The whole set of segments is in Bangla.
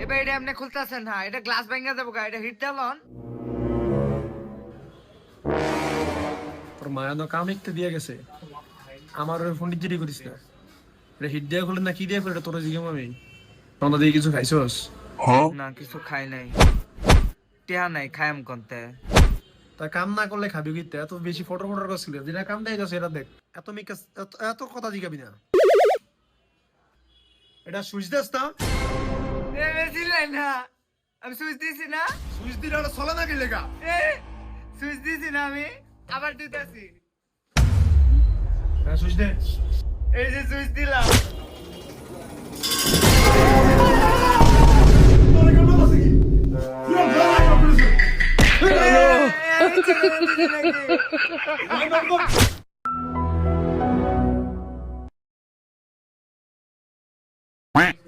এবার এটা আপনি খুলতেছেন, হ্যাঁ এটা গ্লাস ভেঙে যাবো গা, এটা হিট দিলন। তোর মায়া তো কাম একটু দিয়ে গেছে, আমার ওই ফোন জিডি করিস না। এটা হিট দিয়ে খুলে না কি দিয়ে খুলে, এটা তোর জিজ্ঞাম আমি তোমরা দিয়ে কিছু খাইছস? না কিছু খাই নাই, টেহা নাই, খাইম কোনতে। তা কাম না করলে খাবি কিতে? এত বেশি ফটো ফটো করছিল, যেটা কাম দেয় যাচ্ছে এটা দেখ। এত মেকাস এত কথা জিগাবি না। এটা সুইচ দেস না, চিল্লাই না, আমি সুইচ দিছি না, সুইচ দিলে ওটা চলে না কি লেগা? সুইচ দিছি না আমি, আবার দিতেছি। হ্যাঁ সুইচ দে। এই যে সুইচ দিলাম। আমি ছেড়ে দিছি নাকি?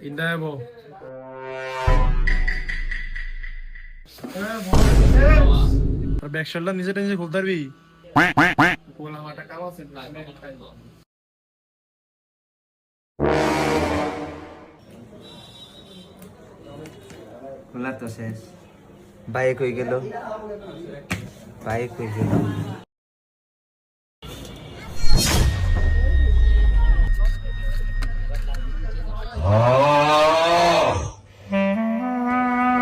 ইন্দাবো ব্যাকশালটা নিজেটা নিজে খুলতে পারবি? খোলা তো শেষ। বাইক হয়ে গেল, বাইক হয়ে গেল।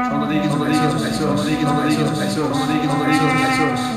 সন্ধ্যা দিয়ে কিছু খাইছো, সন্ধ্যা দিয়ে কিছু খাইছো, সন্ধ্যা দিয়ে কিছু খাইছো, সন্ধ্যা দিয়ে কিছু খাইছো।